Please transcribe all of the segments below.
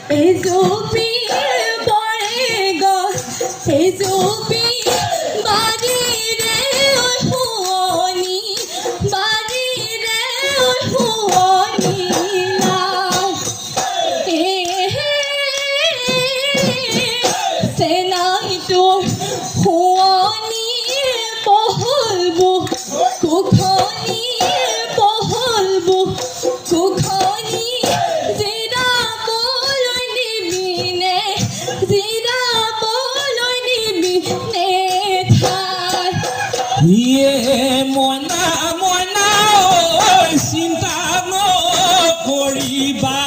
এজুপি পৰে গছ এজুপি বাড়িৰে শুৱনি বাড়িৰে শুৱনি নাও চেনাই তোৰ শুৱনি পহলবো কুখনি পহলবো কুখনি জিৰাবলৈ নিবিনে জিৰাবলৈ নিবিনে ঠাই ইয়ে মইনা মইনা ঐ চিন্তা নকৰিবা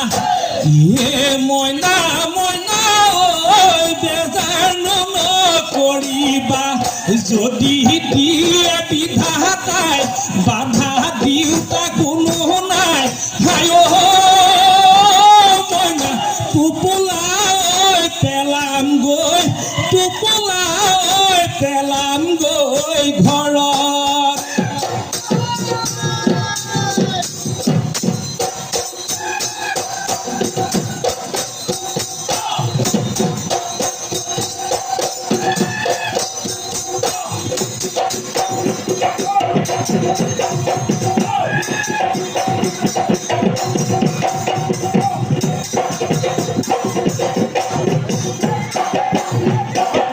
ইয়ে মইনা মইনা ঐ বেজাৰ নকৰিবা যদি দিয়ে বিধাতাই বাধা দিওঁতা কোনো নাই হায় মইনা টোপোলা ঐ পেলাম গৈ টোপোলা ঐ পেলাম গৈ ঘৰত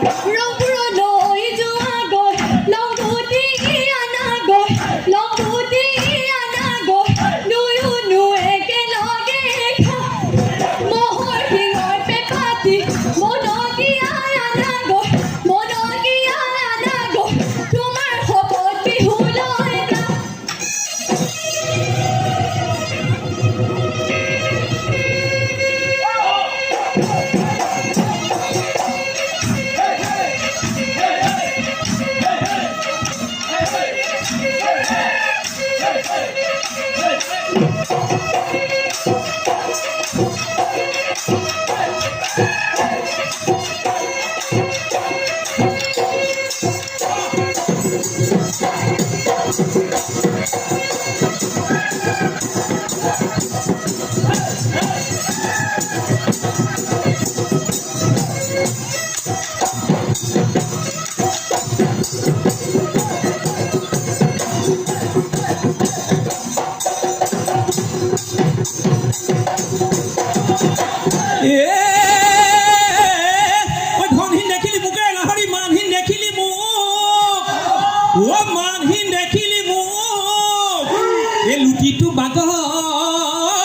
ৰংপুৰলৈ যোৱা গৈ লংগুটি আনা গৈ লংগুটি আনা গৈ দুয়ো একেলগে খাওঁ মহৰ শিঙৰ পেপাতি মদগীয়া আনা গৈ মদগীয়া আনা গৈ তোমাৰ শপত বিহুলৈ যাওঁ এ